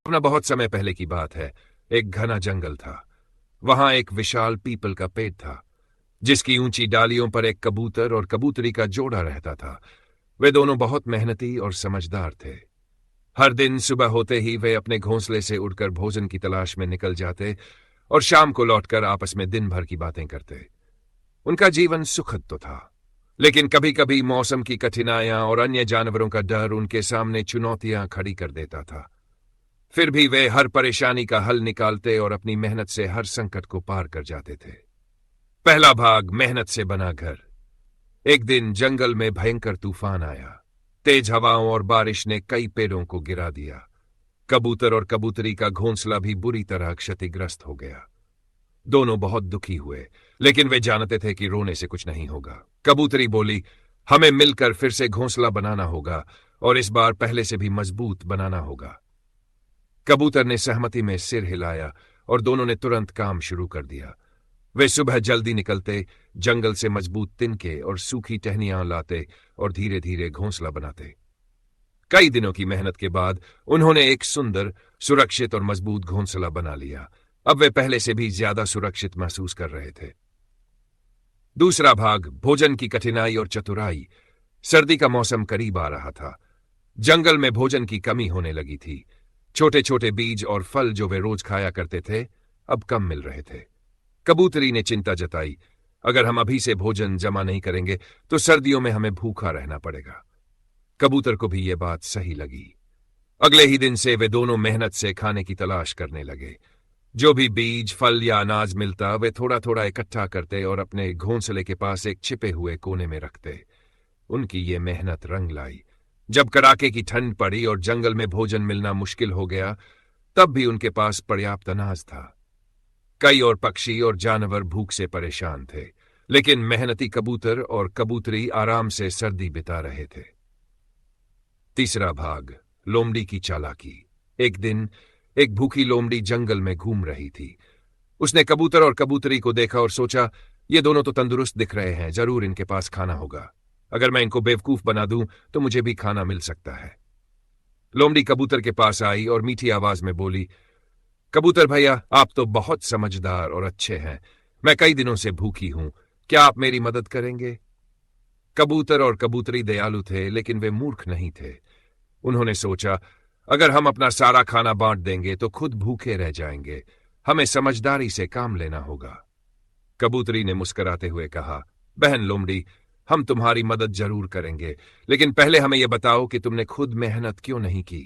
अपना बहुत समय पहले की बात है। एक घना जंगल था। वहां एक विशाल पीपल का पेड़ था, जिसकी ऊंची डालियों पर एक कबूतर और कबूतरी का जोड़ा रहता था। वे दोनों बहुत मेहनती और समझदार थे। हर दिन सुबह होते ही वे अपने घोंसले से उड़कर भोजन की तलाश में निकल जाते और शाम को लौटकर आपस में दिन भर की बातें करते। उनका जीवन सुखद तो था, लेकिन कभी कभी मौसम की कठिनाइयां और अन्य जानवरों का डर उनके सामने चुनौतियां खड़ी कर देता था। फिर भी वे हर परेशानी का हल निकालते और अपनी मेहनत से हर संकट को पार कर जाते थे। पहला भाग, मेहनत से बना घर। एक दिन जंगल में भयंकर तूफान आया। तेज हवाओं और बारिश ने कई पेड़ों को गिरा दिया। कबूतर और कबूतरी का घोंसला भी बुरी तरह क्षतिग्रस्त हो गया। दोनों बहुत दुखी हुए, लेकिन वे जानते थे कि रोने से कुछ नहीं होगा। कबूतरी बोली, हमें मिलकर फिर से घोंसला बनाना होगा और इस बार पहले से भी मजबूत बनाना होगा। कबूतर ने सहमति में सिर हिलाया और दोनों ने तुरंत काम शुरू कर दिया। वे सुबह जल्दी निकलते, जंगल से मजबूत तिनके और सूखी टहनियां लाते और धीरे धीरे घोंसला बनाते। कई दिनों की मेहनत के बाद उन्होंने एक सुंदर, सुरक्षित और मजबूत घोंसला बना लिया। अब वे पहले से भी ज्यादा सुरक्षित महसूस कर रहे थे। दूसरा भाग, भोजन की कठिनाई और चतुराई। सर्दी का मौसम करीब आ रहा था। जंगल में भोजन की कमी होने लगी थी। छोटे छोटे बीज और फल जो वे रोज खाया करते थे, अब कम मिल रहे थे। कबूतरी ने चिंता जताई, अगर हम अभी से भोजन जमा नहीं करेंगे तो सर्दियों में हमें भूखा रहना पड़ेगा। कबूतर को भी यह बात सही लगी। अगले ही दिन से वे दोनों मेहनत से खाने की तलाश करने लगे। जो भी बीज, फल या अनाज मिलता, वे थोड़ा थोड़ा इकट्ठा करते और अपने घोंसले के पास एक छिपे हुए कोने में रखते। उनकी ये मेहनत रंग लाई। जब कड़ाके की ठंड पड़ी और जंगल में भोजन मिलना मुश्किल हो गया, तब भी उनके पास पर्याप्त अनाज था। कई और पक्षी और जानवर भूख से परेशान थे, लेकिन मेहनती कबूतर और कबूतरी आराम से सर्दी बिता रहे थे। तीसरा भाग, लोमड़ी की चालाकी। एक दिन एक भूखी लोमड़ी जंगल में घूम रही थी। उसने कबूतर और कबूतरी को देखा और सोचा, ये दोनों तो तंदुरुस्त दिख रहे हैं, जरूर इनके पास खाना होगा। अगर मैं इनको बेवकूफ बना दूं तो मुझे भी खाना मिल सकता है। लोमड़ी कबूतर के पास आई और मीठी आवाज में बोली, कबूतर भैया, आप तो बहुत समझदार और अच्छे हैं। मैं कई दिनों से भूखी हूं, क्या आप मेरी मदद करेंगे? कबूतर और कबूतरी दयालु थे, लेकिन वे मूर्ख नहीं थे। उन्होंने सोचा, अगर हम अपना सारा खाना बांट देंगे तो खुद भूखे रह जाएंगे। हमें समझदारी से काम लेना होगा। कबूतरी ने मुस्कुराते हुए कहा, बहन लोमड़ी, हम तुम्हारी मदद जरूर करेंगे, लेकिन पहले हमें यह बताओ कि तुमने खुद मेहनत क्यों नहीं की।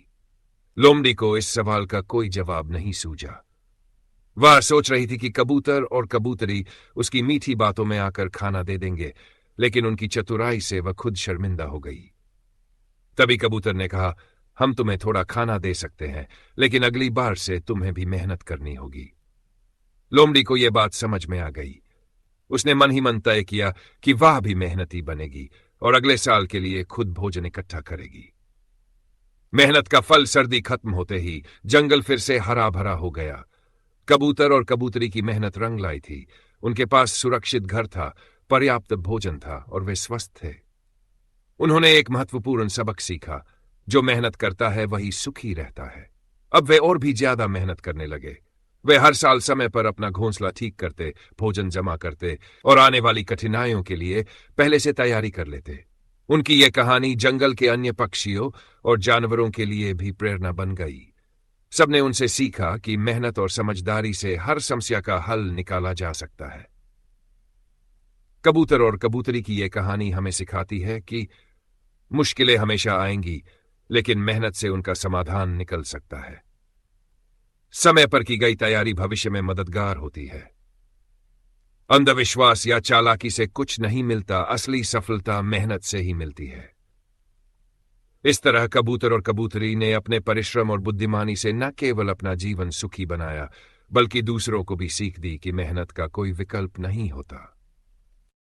लोमड़ी को इस सवाल का कोई जवाब नहीं सूझा। वह सोच रही थी कि कबूतर और कबूतरी उसकी मीठी बातों में आकर खाना दे देंगे, लेकिन उनकी चतुराई से वह खुद शर्मिंदा हो गई। तभी कबूतर ने कहा, हम तुम्हें थोड़ा खाना दे सकते हैं, लेकिन अगली बार से तुम्हें भी मेहनत करनी होगी। लोमड़ी को यह बात समझ में आ गई। उसने मन ही मन तय किया कि वह भी मेहनती बनेगी और अगले साल के लिए खुद भोजन इकट्ठा करेगी। मेहनत का फल सर्दी खत्म होते ही जंगल फिर से हरा भरा हो गया। कबूतर और कबूतरी की मेहनत रंग लाई थी। उनके पास सुरक्षित घर था, पर्याप्त भोजन था और वे स्वस्थ थे। उन्होंने एक महत्वपूर्ण सबक सीखा, जो मेहनत करता है वही सुखी रहता है। अब वे और भी ज्यादा मेहनत करने लगे। वे हर साल समय पर अपना घोंसला ठीक करते, भोजन जमा करते और आने वाली कठिनाइयों के लिए पहले से तैयारी कर लेते। उनकी यह कहानी जंगल के अन्य पक्षियों और जानवरों के लिए भी प्रेरणा बन गई। सबने उनसे सीखा कि मेहनत और समझदारी से हर समस्या का हल निकाला जा सकता है। कबूतर और कबूतरी की यह कहानी हमें सिखाती है कि मुश्किलें हमेशा आएंगी, लेकिन मेहनत से उनका समाधान निकल सकता है। समय पर की गई तैयारी भविष्य में मददगार होती है। अंधविश्वास या चालाकी से कुछ नहीं मिलता, असली सफलता मेहनत से ही मिलती है। इस तरह कबूतर और कबूतरी ने अपने परिश्रम और बुद्धिमानी से न केवल अपना जीवन सुखी बनाया, बल्कि दूसरों को भी सीख दी कि मेहनत का कोई विकल्प नहीं होता।